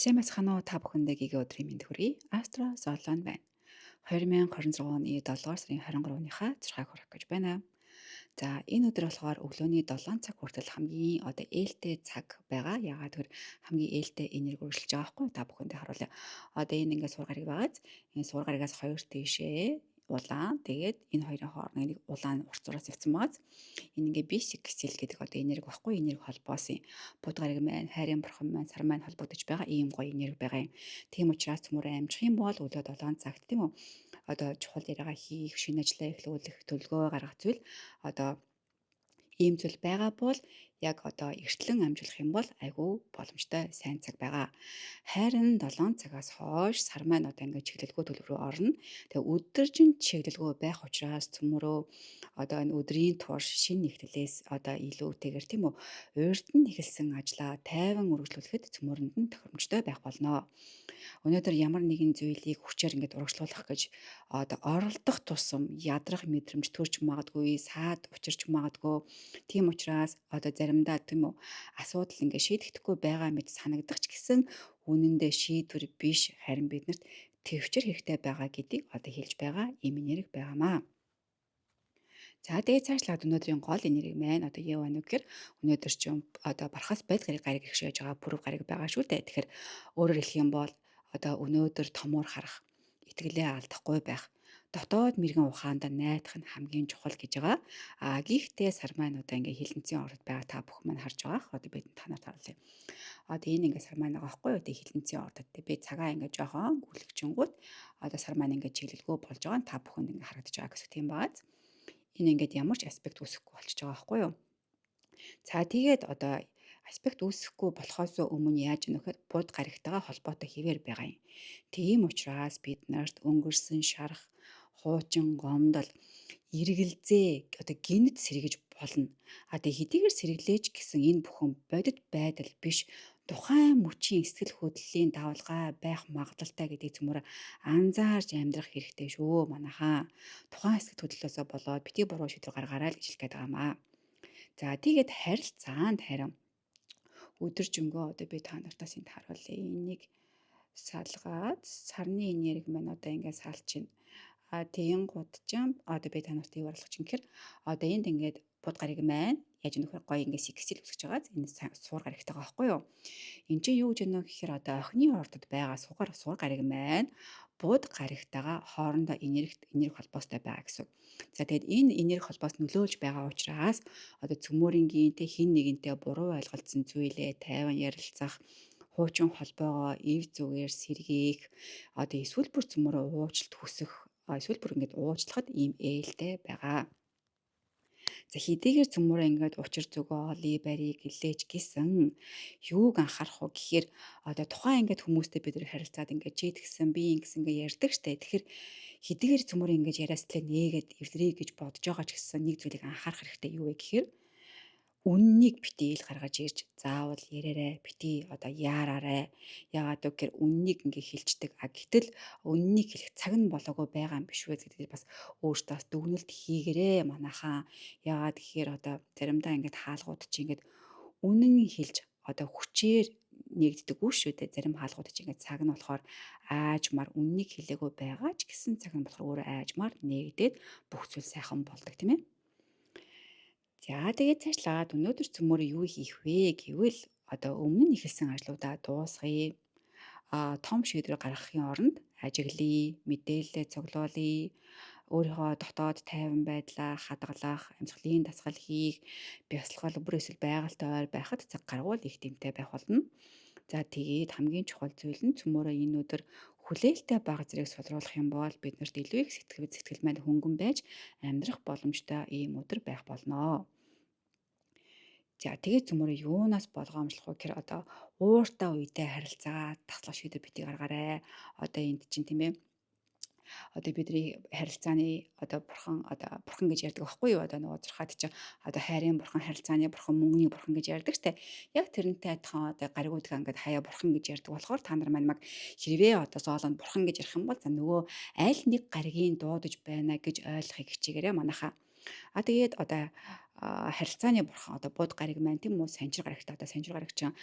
Сайн байцгаана уу? Та бүхэндээ гигэ өдрийн мэнд хүргэе. Астро Золон байна. 2026 оны 7 сарын 23-ныхаа зурхааг хүргэх гэж байна. За энэ өдөр болохоор өглөөний 7 цаг хүртэл хамгийн ээлтэй цаг байгаа. Яагаад гэвэл хамгийн ээлтэй энерги үргэлжилж байгаа байхгүй та бүхэндээ харуулъя. Энэ ингээд сургарыг байгааз энэ сургаригаас хоёр тийшээ улаан тэгээд энэ хоёрын хооронд нэг улаан урт зураас явсан байгааз энэ ингээ бишик ксел гэдэг энерги багхгүй энерги холбоосын будгарыг маань хайрын бурхан маань сар маань холбогдож байгаа ийм гоё энерги байгаа юм. Тийм учраас цөмөр амжих юм бол өглөө 7 цагт тийм үү? Чухал яриагаа хийх, шинэ ажлаа эхлүүлэх, төлөвлөгөө гаргах зүйл одоо ийм зүйл байгаа бол яг эртлэн амжуулах юм бол айгүй боломжтой сайн цаг байгаа. Харин 7 цагаас хойш сар маань ингээд чиглэлгүй төлөв рүү орно. Тэгээ өдөржин чиглэлгүй байх учраас цөмөрөө энэ өдрийн турш шинэ нэгтлээс илүүтэйгэр тийм үү урьд нь эхэлсэн ажлаа тайван үргэлжлүүлэхэд цөмөрөнд нь тохиромжтой байх болно. Өнөөдөр ямар нэгэн зүйлийг хүчээр ингээд урагшлуулах гэж оролдох тусам ядрах мэдрэмж төрж магадгүй, саад учирч магадгүй. Тийм учраас заримдаа тийм үү асуудал ингээд шийдэгдэхгүй байгаа мэт санагдах ч гэсэн үнэндээ шийдвэр биш харин биднэрт төвчөр хэрэгтэй байгаа гэдгийг хэлж байгаа юм энерги байгаамаа. За тэгээд цаашлаад өнөөдрийн гол энерги маань юу байна вэ гэхээр өнөөдөр ч бархаас байд гариг ирэх байгаа пүрэв гариг байгаа шүү дээ. Тэгэхээр өөрөөр хэлэх юм бол өнөөдөр томоор харах, итгэлээ алдахгүй байх, дотоод мэрэгэн ухаанд найдах нь хамгийн чухал гэж байгаа. Гэхдээ сар маань ингээ хилэнцэн орд байгаа та бүх маань харж байгаа. Бид танаар харуулъя. Энэ ингээ сар маань байгаа байхгүй юу? Хилэнцэн ордод. Би цагаа ингээ жоохон гүлгчэнгүүт сар маань ингээ чиглэлгүй болж байгаа нь та бүхэнд ингээ харагдаж байгаа гэсэн тийм бааз. Энэ ингээд ямар ч аспект үүсэхгүй болчихж байгаа байхгүй юу? За тэгээд аспект үүсэхгүй болохоос өмнө яаж нөхөд бууд гаригтайгаа холбоотой хэвээр байгаа юм. Тийм учраас бид нарт өнгөрсөн шарах, хуучин гомдол, эргэлзээ гинт сэргэж болно. Тэгээ хэдийгээр сэргэлээж гэсэн энэ бүхэн бодит байдал биш тухайн мөчийн сэтгэл хөдлөлийн давалгаа байх магадлалтай гэдгийг цөмөр анзаарч амьдрах хэрэгтэй шүү манайхаа. Тухайн сэтгэл хөдлөлөөсөө болоод бити буруу шийдвэр гаргаарай л гэж хэлэх гээд байгаамаа. За тэгээд харилцаанд харин өдөржингөө би та нартаас энд харуулъя. Энийг салгаад сарны энерги маань ингээд салчихна. Тийм гууд ч би та нарт юу оруулах чинь гэхээр энд ингээд бод гариг маань яаж нөхөр гоё ингээд сиксэл үсгэж байгаа. Энэ суур гаригтай байгаа байхгүй юу? Энд чинь юу гэж өгнө гэхээр охины ордод байгаа суур гариг маань бууд гаригтайгаа хоорондоо энерги холбоостой байгаа гэсэн. За тэгээд энэ энерги холбоос нөлөөлж байгаа учраас цөмөрингийн хин нэгэнтэй буруу ойлголцсон зүйлээ тайван ярилцах хуучин холбоогоо эв зүгээр сэргээх эсвэл бүр цөмөрөө уучлалт хүсэх эсвэл бүр ингээд уучлахад ийм ээлтэй байгаа. За хэдийгээр цөмөрөө ингээд учир зүгөө олъё барийг гэлээч гэсэн юуг анхаарах вэ гэхээр тухайн ингээд хүмүүстэй бид нэр харилцаад ингээд чи тэгсэн би ингэсэн ингээд ярьдаг штэ. Тэгэхээр хэдийгээр цөмөрөө ингээд яриаслаа нээгээд эвлэрээ гэж бодож байгаа ч гэсэн нэг зүйлийг анхаарах хэрэгтэй юу вэ гэхээр үннийг бити ил гаргаж ирж заавал яриарай бити яараарай. Яагаад гэвэл үннийг ингээ хэлцдэг. Гэтэл үннийг хэлэх цаг нь болоогүй байгаа юм биш үү гэдгийг бас өөртөө дүгнэлт хийгэрээ манайхаа. Яагаад гэхээр заримдаа ингээд хаалгууд чи ингээд үнэн хэлж хүчээр нэгддэггүй шүү дээ. Зарим хаалгууд чи ингээд цаг нь болохоор аажмаар үннийг хэлээгүй байгаа ч гэсэн цаг нь болохоор өөрөө аажмаар нэгдээд бүх зүйл сайхан болдог тийм ээ. За тэгээд цаашлаад өнөөдөр цөмөр юу хийх вэ гэвэл өмнө нь эхэлсэн ажлуудаа дуусгая. Том шийдвэр гаргахын оронд ажиглая, мэдээлэлээ цуглуулъя, өөрийнхөө дотоод тайван байдлаа хадгалах, амьсгалын дасгал хийх, бясалгал бүр эсвэл байгальтай ойр байхад цаг гаргуул их тэмтэй байх болно. За тэгээд хамгийн чухал зүйл нь цөмөрөө энэ өдөр хүлээлттэй бага зэрэг сулруулах юм бол биднэрт илүү их сэтгэл маань хөнгөн байж амьдрах боломжтой ийм өдөр байх болно. За тэгээд цөмөрөө юунаас болгоомжлох вэ гэхээр ууртай үедээ харилцаа таслах шийдвэр бити гаргаарай. Энд чинь тийм ээ. Бидний харилцааны бурхан гэж ярьдаг байхгүй юу? Нөгөө зурхаад чинь хайрын бурхан, харилцааны бурхан, мөнгөний бурхан гэж ярьдаг штэ. Яг тэрнтэй адилхан гаригуудаа ингээд хаяа бурхан гэж ярьдаг болохоор та нар маань хэрвээ зоолонд бурхан гэж ярих юм бол за нөгөө аль нэг гаригийн дуудаж байна гэж ойлгохыг хичээгээрэй манайхаа. Тэгээд харилцааны бурхан одоо бод гариг маань тийм үү санчир гарагтай одоо санчир гараг чинь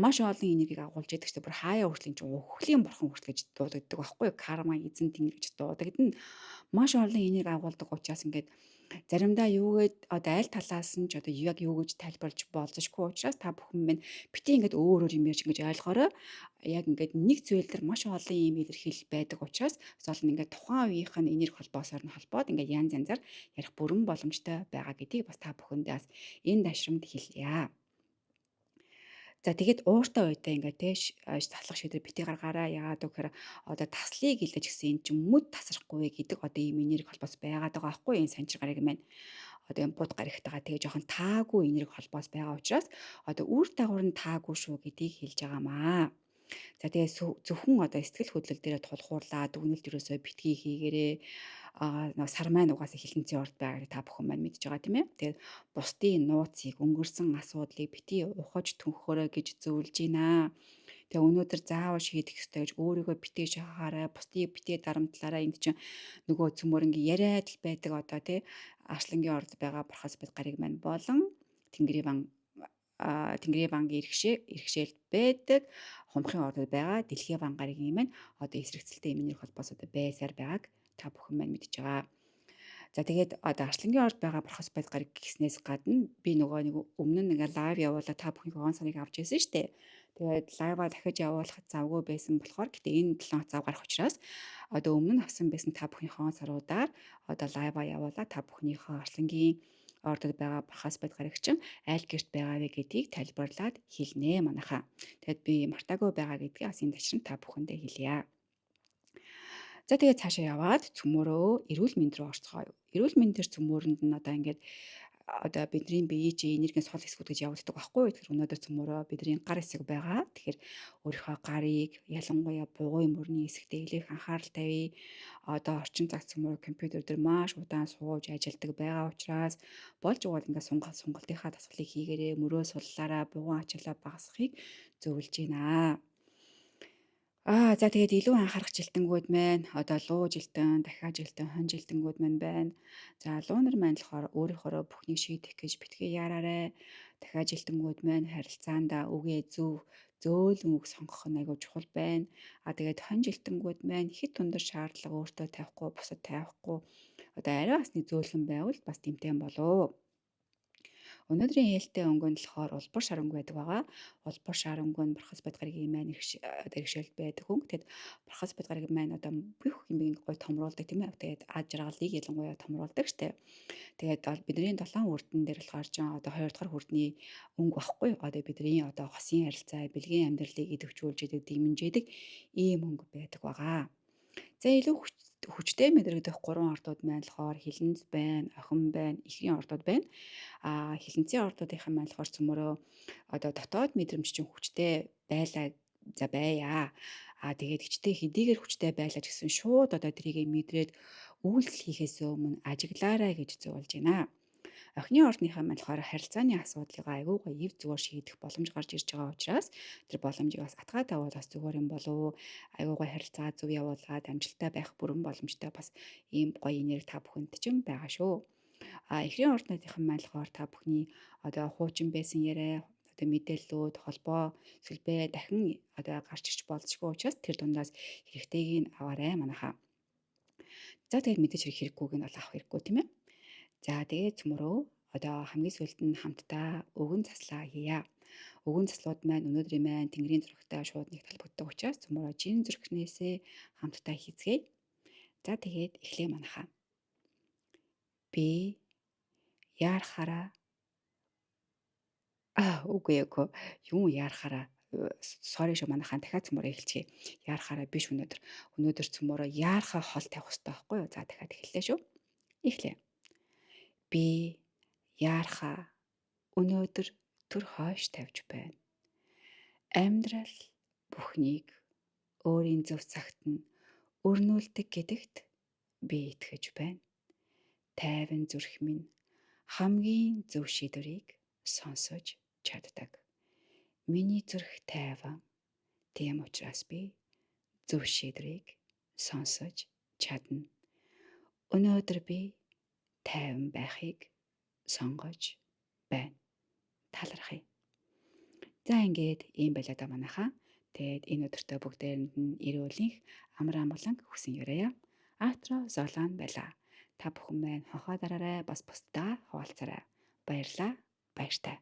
маш олон энергийг агуулж яадаг ч бүр хаяа хүртэл чинь өхлийн бурхан хүртэл гэж дуудагддаг байхгүй юу? Карма эзэн тэнгэр гэж дуудагдана. Маш олон энерги агуулдаг учраас ингээд заримдаа юугээд одоо аль талаас нь ч одоо яг юу гэж тайлбарлаж болзошгүй учраас та бүхэн минь бити ингээд өөр өөр юм ярьж ингэж ойлгохороо яг ингээд нэг зүйл дээр маш олон юм илэрхийлэл байдаг учраас бас олон ингээд тухайн үеийнх нь энерги холбоосоор нь холбоод ингээд янз янзаар ярих бүрэн боломжтой байгаа гэдгийг бас та бүхэндээ бас энэ дашрамд хэлье. За тэгээд ууртай үедээ ингээд те таслах шийдвэр бити гаргаараа яагаад гэхээр одоо таслыг илдэж гисэн эн чинь мүд тасрахгүй гэдэг одоо ийм энерги холбоос байгаад байгаа байхгүй энэ санчир гараг маань одоо энэ бод гарагтайгаа тэгээ жоохон таагүй энерги холбоос байгаа учраас одоо үр дагавар нь таагүй шүү гэдгийг хэлж байгаамаа. За тэгээ зөвхөн одоо сэтгэл хөдлөл дээрээ тулгуурлаад дүгнэлт ерөөсөө битгий хийгээрээ нөгөө сар маань угаасаа хилэнцэн орд байгааг та бүхэн маань мэдж байгаа тийм ээ. Тэгээд бусдын нууцыг өнгөрсөн асуудлыг бити ухаж түнхөөрэй гэж зөвлөж байна. Тэгээ өнөөдөр заавал шийдэх ёстой гэж өөрийгөө битгий шахаарай, бусдыг битгий дарамтлаарай. Энд чинь нөгөө цөмөрнгийн яриад л байдаг одоо тий Арслангийн орд байгаа Бархас бод гариг маань болон Тэнгэрийн ван Тэнгэрийн бангийн иргэшээлд байдаг хумхын ордод байгаа дэлхийн ван гаригийн маань одоо эсрэгцэлтэй эмнэр холбоос одоо байсаар байгааг та бүхэн маань мэдж байгаа. За тэгээд одоо Арслангийн орд байгаа Бархас бод гариг гэснээс гадна би нөгөө нэг өмнө нь ингээ лайв явуулаад та бүхний он саныг авч ирсэн шүү дээ. Тэгээд лайва дахиж явуулахад завгүй байсан болохоор гэтээ энэ 7 хоног зав гарах учраас одоо өмнө нь авсан байсан та бүхний он саруудаар одоо лайва явуулаад та бүхнийхээ Арслангийн ордод байгаа Бархас бод гарагчин аль гэрт байгаа вэ гэдгийг тайлбарлаад хэлнэ манайхаа. Тэгэд би мартаагүй байгаа гэдгийг бас энэ ташрын та бүхэндээ хэлье. За тэгээд цаашаа яваад цөмөрөө эрүүл мэнд рүү орцгоё. Эрүүл мэндэр цөмөрөнд нь одоо ингээд одоо бидний биеийн чи энергийн сул хэсгүүд гэж явуулдаг байхгүй юу? Тэгэхээр өнөөдөр цөмөрөө бидний гар хэсэг байгаа. Тэгэхээр өөрийнхөө гарыг ялангуяа бугуй мөрний хэсэгтээ илээх анхаарал тавья. Одоо орчин цаг цөмөрөө компьютер дээр маш удаан сууж ажилладаг байгаа учраас болж байгаа ингээд сунгалтынхаа дасгалыг хийгээрээ мөрөө суллаараа бугуун ачаалаа багасгахыг зөвлөж байна. За тэгээд илүү анхаарах жилтэнгүүд маань одоо луу жилтэн, дахиад жилтэн, хон жилтэнгүүд маань байна. За луунар маань болохоор өөрийнхөө бүхнийг шийдэх гэж битгий яараарэ. Дахиад жилтэнгүүд маань харилцаанда үгээ зөөлөн үг сонгох нь айгүй чухал байна. Тэгээд хон жилтэнгүүд маань хэд тундар шаардлага өөртөө тавихгүй, бусад тавихгүй. Одоо арай бас нэг зөөлхөн байвал бас тэмтэн болов. Өнөөдрийн ээлтэй өнгө нь болохоор улбар шар өнгө байдаг байгаа. Улбар шар өнгө нь Бархас бод гаригийн маань иргэшээлд байдаг өнгө. Тэгэд Бархас бод гариг маань одоо бүх юмыг гой томруулдаг тийм ээ. Тэгээд ад жаргалыг ялангуяа томруулдаг штэ. Тэгээд бидний 7 үрдэн дээр болохоор ч одоо 2 дахь хүрдний өнгө багхгүй. Одоо бидний одоо хосын харилцаа, бэлгийн амьдралыг идэвхжүүлж идэг, дэмжиж ийм өнгө байдаг байгаа. За илүү хүчтэй мэдрэгдэх 3 ордууд маань болохоор хилэнц байна, охин байна, ихрийн ордууд байна. Хилэнцгийн ордуудынхаа маань болохоор цөмөрөө одоо дотоод мэдрэмж чинь хүчтэй байлаа за байя. Тэгээд хичтэй хэдийгээр хүчтэй байлаа ч гэсэн шууд одоо тэрийг мэдрээд үйлдэл хийхээс өмнө ажиглаарай гэж зөвлөж байна. Охины ордныхаа маань болохоор харилцааны асуудлыг айгүй гоё ив зүгээр шийдэх боломж гарч ирж байгаа учраас тэр боломжийг бас атгаад аваад бас зүгээр юм болов айгүй гоё харилцаа зөв явуулаад амжилттай байх бүрэн боломжтой бас ийм гоё энерги та бүхэнд ч юм байгаа шүү. Эхрийн ордныхаа маань болохоор та бүхний одоо хуучин байсан яриа одоо мэдээллүүд холбоо сүлбээ дахин одоо гарч ирч болзошгүй учраас тэр дундаас хэрэгтэйг нь аваарай манайхаа. За тэгээд мэдээж хэрэггүйг нь бол авах хэрэггүй тийм ээ. За тэгээд цөмөрөө одоо хамгийн сүүлд нь хамтдаа өвгөн заслаа хийя. Өвгөн заслууд маань өнөөдрийн маань Тэнгэрийн зүрхтэй шууд нэг талбагддаг учраас цөмөрөө жин зүрхнээсээ хамтдаа хийцгээе. За тэгээд эхлэе манайхаа. Би яарахаараа үгүй юм яарахаараа sorry шүү манайхаа дахиад цөмөрөө эхэлчихье. Яарахаараа биш өнөөдөр цөмөрөө яарахаа хол тавих хэрэгтэй байхгүй юу? За дахиад эхэллээ шүү. Эхлэе. Би яарахаа өнөөдөр төр хойш тавьж байна. Амьдрал бүхнийг өөрийн зөв цагт нь өрнүүлдэг гэдэгт би итгэж байна. Тайван зүрх минь хамгийн зөв шийдвэрийг сонсож чаддаг. Миний зүрх тайван. Тийм учраас би зөв шийдвэрийг сонсож чадна. Өнөөдөр би тайван байхыг сонгож байна. Таалархъя. За ингээд ийм байлаа да манайхаа. Тэгээд энэ өдөртөө бүгдээрэнд нь эрүүлэнх амар амгалан хүсэн яриа. Астро Золан байлаа. Та бүхэн маань хонхоо дараарай бас бусдаа хуваалцаарай. Баярлалаа. Баяртай.